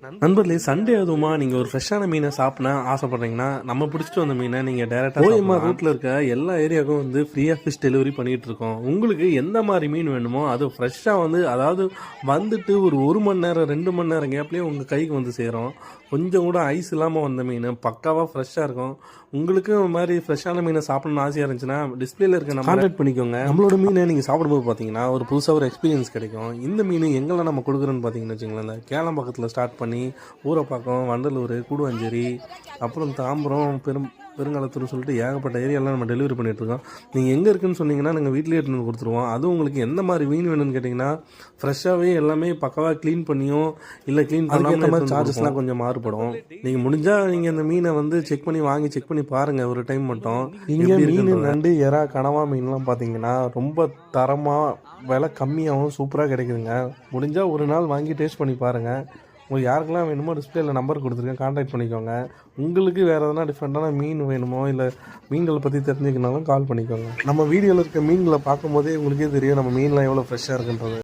நண்பர்களே, சண்டே அதுவுமா நீங்கள் ஒரு ஃப்ரெஷ்ஷான மீனை சாப்பிட ஆசைப்பட்றீங்கன்னா, நம்ம பிடிச்சிட்டு வந்த மீனை நீங்கள் டேரெக்டாக ஓஎம்ஆர் ரூட்டில் இருக்க எல்லா ஏரியாவுக்கும் வந்து ஃப்ரீயாக ஃபிஷ் டெலிவரி பண்ணிகிட்டு இருக்கோம். உங்களுக்கு எந்த மாதிரி மீன் வேணுமோ அது ஃப்ரெஷ்ஷாக வந்து அதாவது வந்துட்டு ஒரு மணி நேரம் 2 மணி நேரம் கேப்லேயே உங்கள் கைக்கு வந்து சேரும். கொஞ்சம் கூட ஐஸ் இல்லாமல் வந்த மீன் பக்காவாக ஃப்ரெஷ்ஷாக இருக்கும். உங்களுக்கு இந்த மாதிரி ஃப்ரெஷ்ஷான மீனை சாப்பிடணும்னு ஆசையாக இருந்துச்சுன்னா டிஸ்பிளேல இருக்க நம்ம கான்டாக்ட் பண்ணிக்கோங்க. நம்மளோட மீனை நீங்கள் சாப்பிடும்போது பார்த்தீங்கன்னா ஒரு புதுசாக ஒரு எக்ஸ்பீரியன்ஸ் கிடைக்கும். இந்த மீன் எங்கெல்லாம் நம்ம கொடுக்குறோன்னு பார்த்தீங்கன்னு வச்சுங்களேன், இந்த கேளம்பாக்கத்தில் ஸ்டார்ட் பண்ணி ஊரப்பாக்கம், வண்டலூர், கூடுவாஞ்சேரி, அப்புறம் தாம்பரம், பெருங்காலத்தூர் சொல்லிட்டு ஏகப்பட்ட ஏரியாலாம் நம்ம டெலிவரி பண்ணிகிட்ருக்கோம். நீங்கள் எங்கே இருக்குன்னு சொன்னீங்கன்னா நாங்கள் வீட்டிலே எடுத்துன்னு வந்து கொடுத்துருவோம். அதுவும் உங்களுக்கு எந்த மாதிரி மீன் வேணும்னு கேட்டிங்கன்னா ஃப்ரெஷ்ஷாகவே எல்லாமே பக்காவாக க்ளீன் பண்ணியும் இல்லை க்ளீன் பண்ணாமல் மாதிரி சார்ஜஸ்லாம் கொஞ்சம் மாறுபடும். நீங்கள் முடிஞ்சால் நீங்கள் இந்த மீனை வந்து செக் பண்ணி பாருங்கள் ஒரு டைம் மட்டும். இங்கே மீன், நண்டு, எறா, கனவா மீன்லாம் பார்த்தீங்கன்னா ரொம்ப தரமாக விலை கம்மியாகவும் சூப்பராக கிடைக்குதுங்க. முடிஞ்சால் ஒரு நாள் வாங்கி டேஸ்ட் பண்ணி பாருங்கள். உங்களுக்கு யாருக்கெல்லாம் வேணுமோ டிஸ்பிளேல நம்பர் கொடுத்துருக்கேன், கான்டாக்ட் பண்ணிக்கோங்க. உங்களுக்கு வேறு எதனா டிஃப்ரெண்ட்டான மீன் வேணுமோ இல்லை மீன்களை பற்றி தெரிஞ்சுக்கனாலும் கால் பண்ணிக்கோங்க. நம்ம வீடியோவில் இருக்க மீன்களை பார்க்கும்போதே உங்களுக்கே தெரியும் நம்ம மீன்லாம் எவ்வளோ ஃப்ரெஷ்ஷாக இருக்குன்றது.